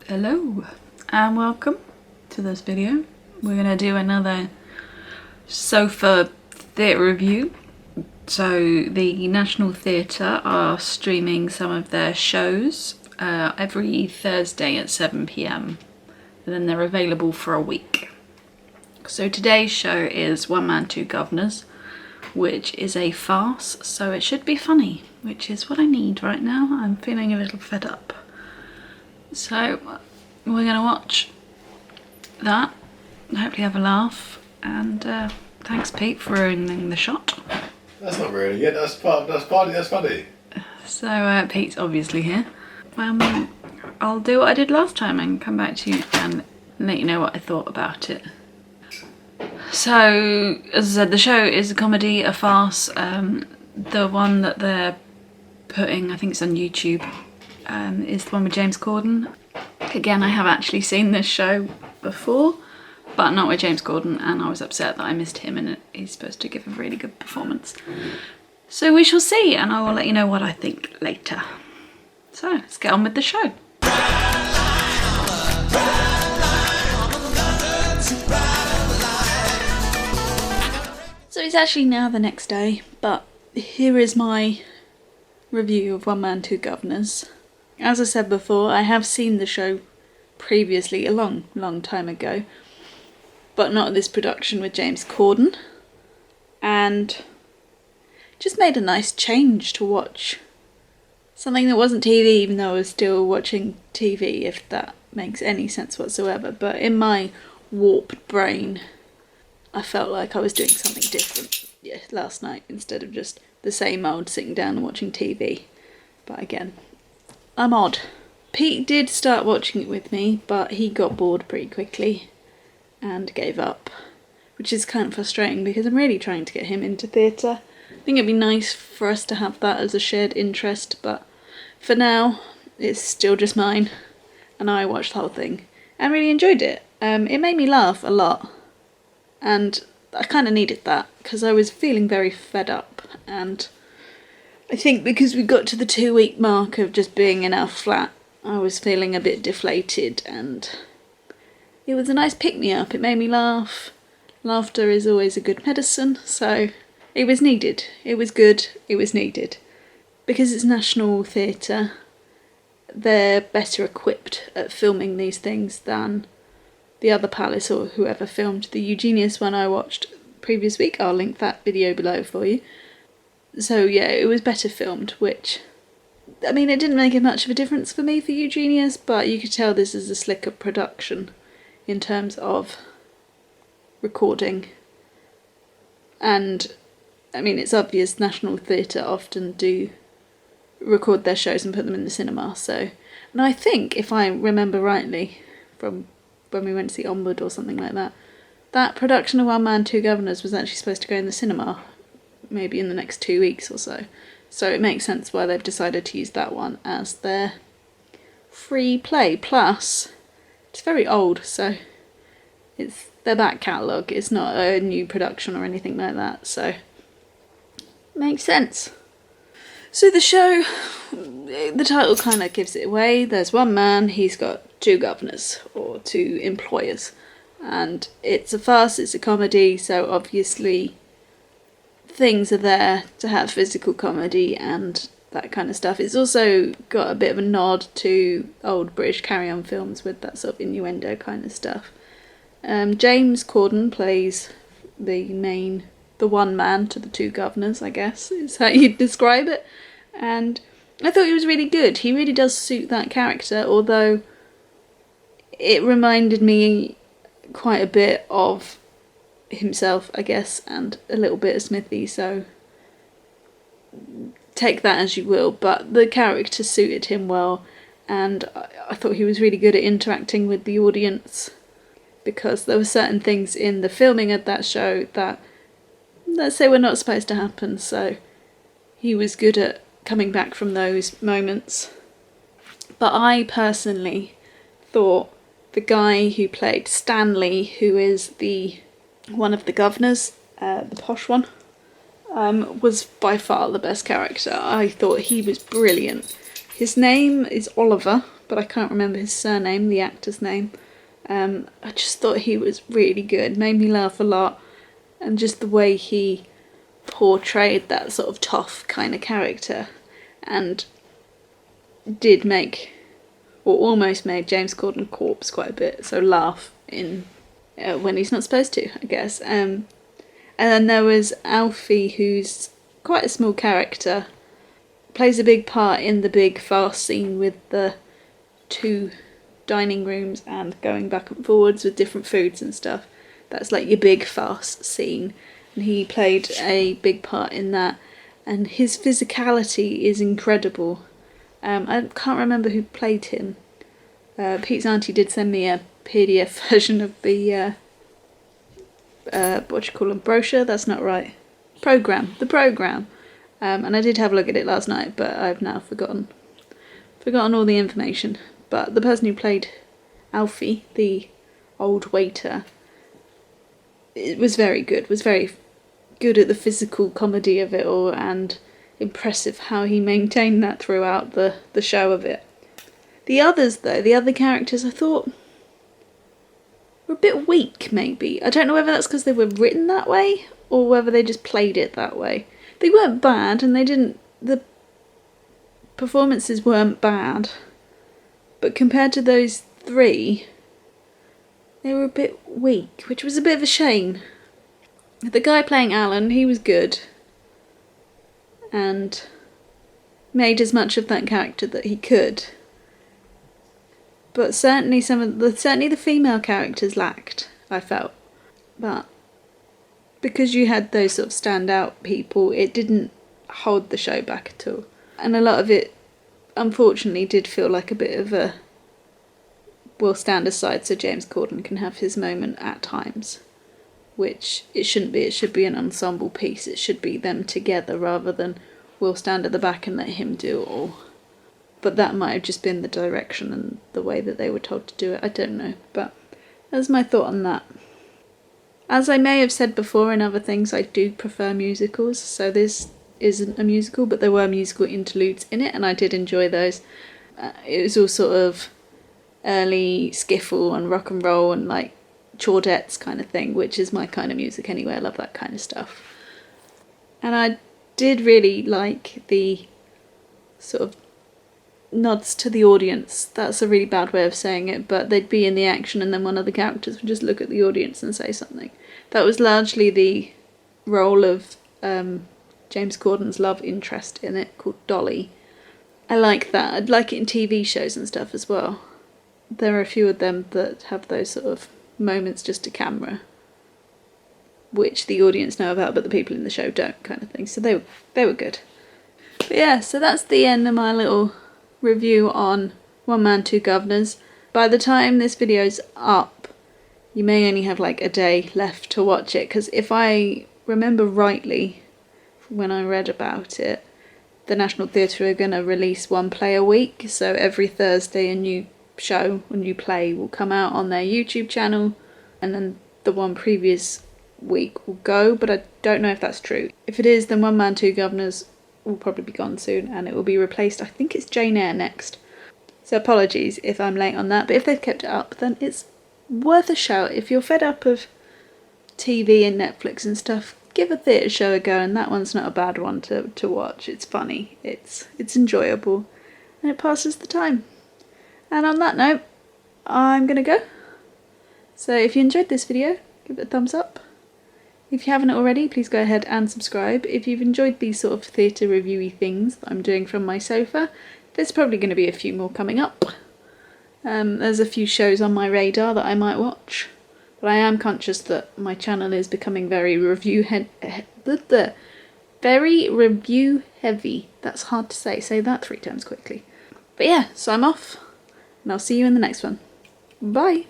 Hello and welcome to this video. We're going to do another sofa theatre review. So the National Theatre are streaming some of their shows every Thursday at 7 p.m. and then they're available for a week. So today's show is One Man Two Guvnors, which is a farce, so it should be funny, which is what I need right now. I'm feeling a little fed up. So we're going to watch that, hopefully have a laugh, and thanks Pete for ruining the shot. That's not ruining it, that's funny. So Pete's obviously here. I'll do what I did last time and come back to you and let you know what I thought about it. So, as I said, the show is a comedy, a farce. The one that they're putting, I think it's on YouTube, is the one with James Corden. Again, I have actually seen this show before, but not with James Corden, and I was upset that I missed him, and he's supposed to give a really good performance. So we shall see, and I will let you know what I think later. So, let's get on with the show. So it's actually now the next day, but here is my review of One Man Two Guvnors. As I said before, I have seen the show previously a long time ago, but not this production with James Corden, and just made a nice change to watch something that wasn't TV, even though I was still watching TV, if that makes any sense whatsoever. But in my warped brain, I felt like I was doing something different last night instead of just the same old sitting down and watching TV. But again, I'm odd. Pete did start watching it with me, but he got bored pretty quickly and gave up, which is kind of frustrating because I'm really trying to get him into theatre. I think it'd be nice for us to have that as a shared interest, but for now it's still just mine, and I watched the whole thing and really enjoyed it. It made me laugh a lot, and I kind of needed that because I was feeling very fed up, and I think because we got to the 2-week mark of just being in our flat, I was feeling a bit deflated, and it was a nice pick-me-up. It made me laugh. Laughter is always a good medicine, so it was needed. It was good. It was needed. Because it's National Theatre, they're better equipped at filming these things than the other palace or whoever filmed the Eugenius one I watched previous week. I'll link that video below for you. So yeah, it was better filmed, which, I mean, it didn't make much of a difference for me for Eugenius, but you could tell this is a slicker production in terms of recording. And I mean, it's obvious National Theatre often do record their shows and put them in the cinema, so, and I think, if I remember rightly from when we went to see Onward or something like that, that production of One Man Two Guvnors was actually supposed to go in the cinema maybe in the next 2 weeks or so. So it makes sense why they've decided to use that one as their free play. Plus, it's very old, so it's their back catalogue. It's not a new production or anything like that, so makes sense. So the show, the title kind of gives it away. There's one man, he's got two governors, or two employers. And it's a farce, it's a comedy, so obviously things are there to have physical comedy and that kind of stuff. It's also got a bit of a nod to old British carry-on films with that sort of innuendo kind of stuff. James Corden plays the one man to the two governors, I guess, is how you'd describe it. And I thought he was really good. He really does suit that character, although it reminded me quite a bit of himself, I guess, and a little bit of Smithy, so take that as you will, but the character suited him well, and I thought he was really good at interacting with the audience, because there were certain things in the filming of that show that, let's say, were not supposed to happen, so he was good at coming back from those moments. But I personally thought the guy who played Stanley, who is one of the governors, the posh one, was by far the best character. I thought he was brilliant. His name is Oliver, but I can't remember his surname, the actor's name. I just thought he was really good, made me laugh a lot, and just the way he portrayed that sort of tough kind of character, and did make, or almost made, James Corden corpse quite a bit, so laugh in when he's not supposed to, I guess. And then there was Alfie, who's quite a small character, plays a big part in the big fast scene with the 2 dining rooms and going back and forwards with different foods and stuff. That's like your big fast scene, and he played a big part in that, and his physicality is incredible. I can't remember who played him. Pete's auntie did send me a PDF version of the what do you call them, brochure? That's not right. The program. And I did have a look at it last night, but I've now forgotten all the information. But the person who played Alfie, the old waiter, it was very good. Was very good at the physical comedy of it all, and impressive how he maintained that throughout the show of it. The others, though, the other characters, I thought were a bit weak, maybe. I don't know whether that's because they were written that way, or whether they just played it that way. They weren't bad, and the performances weren't bad, but compared to those 3, they were a bit weak, which was a bit of a shame. The guy playing Alan, he was good, and made as much of that character that he could. But certainly certainly the female characters lacked, I felt. But because you had those sort of standout people, it didn't hold the show back at all. And a lot of it, unfortunately, did feel like a bit of a, we'll stand aside so James Corden can have his moment at times. Which it shouldn't be. It should be an ensemble piece. It should be them together rather than we'll stand at the back and let him do it all. But that might have just been the direction and the way that they were told to do it. I don't know. But that's my thought on that. As I may have said before in other things, I do prefer musicals. So this isn't a musical, but there were musical interludes in it, and I did enjoy those. It was all sort of early skiffle and rock and roll and like Chaudettes kind of thing, which is my kind of music anyway. I love that kind of stuff. And I did really like the sort of nods to the audience. That's a really bad way of saying it, but they'd be in the action and then one of the characters would just look at the audience and say something. That was largely the role of James Corden's love interest in it, called Dolly. I like that. I'd like it in TV shows and stuff as well. There are a few of them that have those sort of moments just to camera, which the audience know about but the people in the show don't, kind of thing. So they were good. But yeah, so that's the end of my little review on One Man Two Guvnors. By the time this video's up, you may only have like a day left to watch it, because if I remember rightly when I read about it, the National Theatre are going to release one play a week, so every Thursday a new show, a new play will come out on their YouTube channel, and then the one previous week will go, but I don't know if that's true. If it is, then One Man Two Guvnors will probably be gone soon, and it will be replaced, I think it's Jane Eyre next. So apologies if I'm late on that, but if they've kept it up, then it's worth a shout. If you're fed up of TV and Netflix and stuff, give a theatre show a go, and that one's not a bad one to watch. It's funny, it's enjoyable, and it passes the time. And on that note, I'm gonna go. So if you enjoyed this video, give it a thumbs up. If you haven't already, please go ahead and subscribe. If you've enjoyed these sort of theatre reviewy things that I'm doing from my sofa, there's probably going to be a few more coming up. There's a few shows on my radar that I might watch, but I am conscious that my channel is becoming very review heavy. That's hard to say. Say that 3 times quickly. But yeah, so I'm off, and I'll see you in the next one. Bye!